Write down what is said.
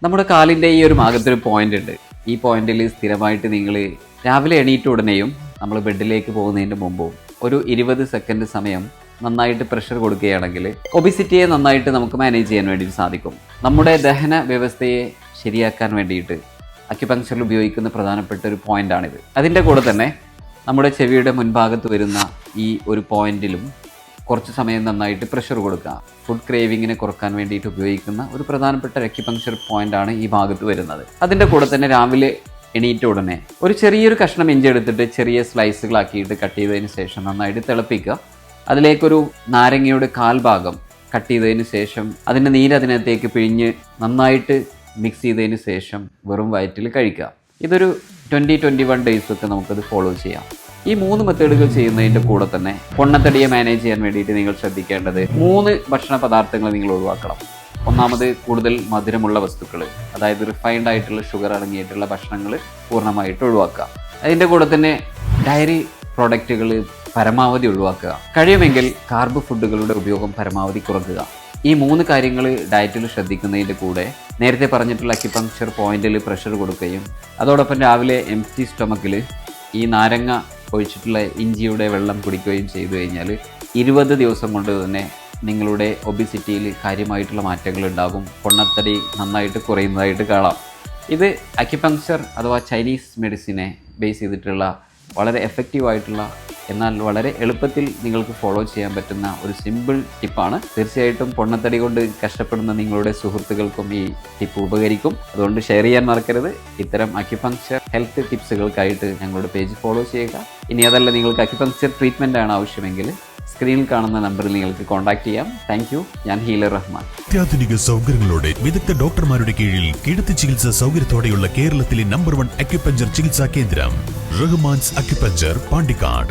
നമ്മുടെ കാലിൻ്റെ ഈ ഒരു ഭാഗത്തൊരു പോയിന്റ് ഉണ്ട്. ഈ പോയിന്റിൽ സ്ഥിരമായിട്ട് നിങ്ങൾ രാവിലെ എണീറ്റ ഉടനെയും നമ്മൾ ബെഡിലേക്ക് പോകുന്നതിന് മുമ്പും ഒരു 20 സെക്കൻഡ് സമയം നന്നായിട്ട് പ്രഷർ കൊടുക്കുകയാണെങ്കിൽ ഒബിസിറ്റിയെ നന്നായിട്ട് നമുക്ക് മാനേജ് ചെയ്യാൻ വേണ്ടിയിട്ട് സാധിക്കും. നമ്മുടെ ദഹന വ്യവസ്ഥയെ ശരിയാക്കാൻ വേണ്ടിയിട്ട് അക്യുപങ്ക്ചറിൽ ഉപയോഗിക്കുന്ന പ്രധാനപ്പെട്ട ഒരു പോയിന്റാണിത്. അതിൻ്റെ കൂടെ തന്നെ നമ്മുടെ ചെവിയുടെ മുൻഭാഗത്ത് വരുന്ന ഈ ഒരു പോയിന്റിലും കുറച്ച് സമയം നന്നായിട്ട് പ്രഷർ കൊടുക്കുക. ഫുഡ് ക്രേവിങ്ങിനെ കുറക്കാൻ വേണ്ടിയിട്ട് ഉപയോഗിക്കുന്ന ഒരു പ്രധാനപ്പെട്ട അക്യുപങ്ക്ചർ പോയിന്റാണ് ഈ ഭാഗത്ത് വരുന്നത്. അതിൻ്റെ കൂടെ തന്നെ രാവിലെ എണീറ്റ ഉടനെ ഒരു ചെറിയൊരു കഷ്ണം ഇഞ്ചി എടുത്തിട്ട് ചെറിയ സ്ലൈസുകളാക്കിയിട്ട് കട്ട് ചെയ്തതിന് ശേഷം നന്നായിട്ട് തിളപ്പിക്കുക. അതിലേക്കൊരു നാരങ്ങയുടെ കാൽഭാഗം കട്ട് ചെയ്തതിന് ശേഷം അതിൻ്റെ നീര് അതിനകത്തേക്ക് പിഴിഞ്ഞ് നന്നായിട്ട് മിക്സ് ചെയ്തതിന് ശേഷം വെറും വയറ്റിൽ കഴിക്കുക. ഇതൊരു 20-21 ഡേയ്സൊക്കെ നമുക്കത് ഫോളോ ചെയ്യാം. ഈ 3 മെത്തേഡുകൾ ചെയ്യുന്നതിൻ്റെ കൂടെ തന്നെ പൊണ്ണത്തടിയെ മാനേജ് ചെയ്യാൻ വേണ്ടിയിട്ട് നിങ്ങൾ ശ്രദ്ധിക്കേണ്ടത് 3 ഭക്ഷണ പദാർത്ഥങ്ങൾ നിങ്ങൾ ഒഴിവാക്കണം. ഒന്നാമത്, കൂടുതൽ മധുരമുള്ള വസ്തുക്കൾ, അതായത് റിഫൈൻഡ് ആയിട്ടുള്ള ഷുഗർ അടങ്ങിയിട്ടുള്ള ഭക്ഷണങ്ങൾ പൂർണ്ണമായിട്ട് ഒഴിവാക്കുക. അതിൻ്റെ കൂടെ തന്നെ ഡയറി പ്രോഡക്റ്റുകൾ പരമാവധി ഒഴിവാക്കുക. കഴിയുമെങ്കിൽ കാർബ് ഫുഡുകളുടെ ഉപയോഗം പരമാവധി കുറയ്ക്കുക. ഈ 3 കാര്യങ്ങൾ ഡയറ്റിൽ ശ്രദ്ധിക്കുന്നതിൻ്റെ കൂടെ നേരത്തെ പറഞ്ഞിട്ടുള്ള അക്യുപങ്ക്ചർ പോയിന്റിൽ പ്രഷർ കൊടുക്കുകയും അതോടൊപ്പം രാവിലെ എംപ്റ്റി സ്റ്റൊമക്കിൽ ഈ നാരങ്ങ ഒഴിച്ചിട്ടുള്ള ഇഞ്ചിയുടെ വെള്ളം കുടിക്കുകയും ചെയ്തു കഴിഞ്ഞാൽ 20 ദിവസം കൊണ്ട് തന്നെ നിങ്ങളുടെ ഒബിസിറ്റിയിൽ കാര്യമായിട്ടുള്ള മാറ്റങ്ങൾ ഉണ്ടാകും. പൊണ്ണത്തടി നന്നായിട്ട് കുറയുന്നതായിട്ട് കാണാം. ഇത് അക്യുപങ്ക്ചർ അഥവാ ചൈനീസ് മെഡിസിനെ ബേസ് ചെയ്തിട്ടുള്ള വളരെ എഫക്റ്റീവായിട്ടുള്ള എന്നാൽ വളരെ എളുപ്പത്തിൽ നിങ്ങൾക്ക് ഫോളോ ചെയ്യാൻ പറ്റുന്ന ഒരു സിമ്പിൾ ടിപ്പാണ്. തീർച്ചയായിട്ടും പൊണ്ണത്തടി കൊണ്ട് കഷ്ടപ്പെടുന്ന നിങ്ങളുടെ സുഹൃത്തുക്കൾക്കും ഈ ടിപ്പ് ഉപകരിക്കും. അതുകൊണ്ട് ഷെയർ ചെയ്യാൻ മറക്കരുത്. ഇത്തരം അക്യുപങ്ക്ചർ ഹെൽത്ത് ടിപ്സുകൾക്കായിട്ട് ഞങ്ങളുടെ പേജ് ഫോളോ ചെയ്യുക. ഇനി അതല്ല, നിങ്ങൾക്ക് അക്യുപങ്ക്ചർ ട്രീറ്റ്മെൻ്റ് ആണ് ആവശ്യമെങ്കിൽ സ്ക്രീനിൽ കാണുന്ന നമ്പറിൽ നിങ്ങൾക്ക് കോൺടാക്ട് ചെയ്യാം. Thank you. ഞാൻ ഹീലർ റഹ്മാൻ. അത്യാധുനിക സൗകര്യങ്ങളോടെ വിദഗ്ധ ഡോക്ടർമാരുടെ കീഴിൽ കിടത്തി ചികിത്സാ സൗകര്യത്തോടെയുള്ള കേരളത്തിലെ നമ്പർ 1 അക്യുപങ്ചർ ചികിത്സാ കേന്ദ്രം റഹ്മാൻസ് അക്യുപങ്ചർ, പാണ്ടിക്കാട്.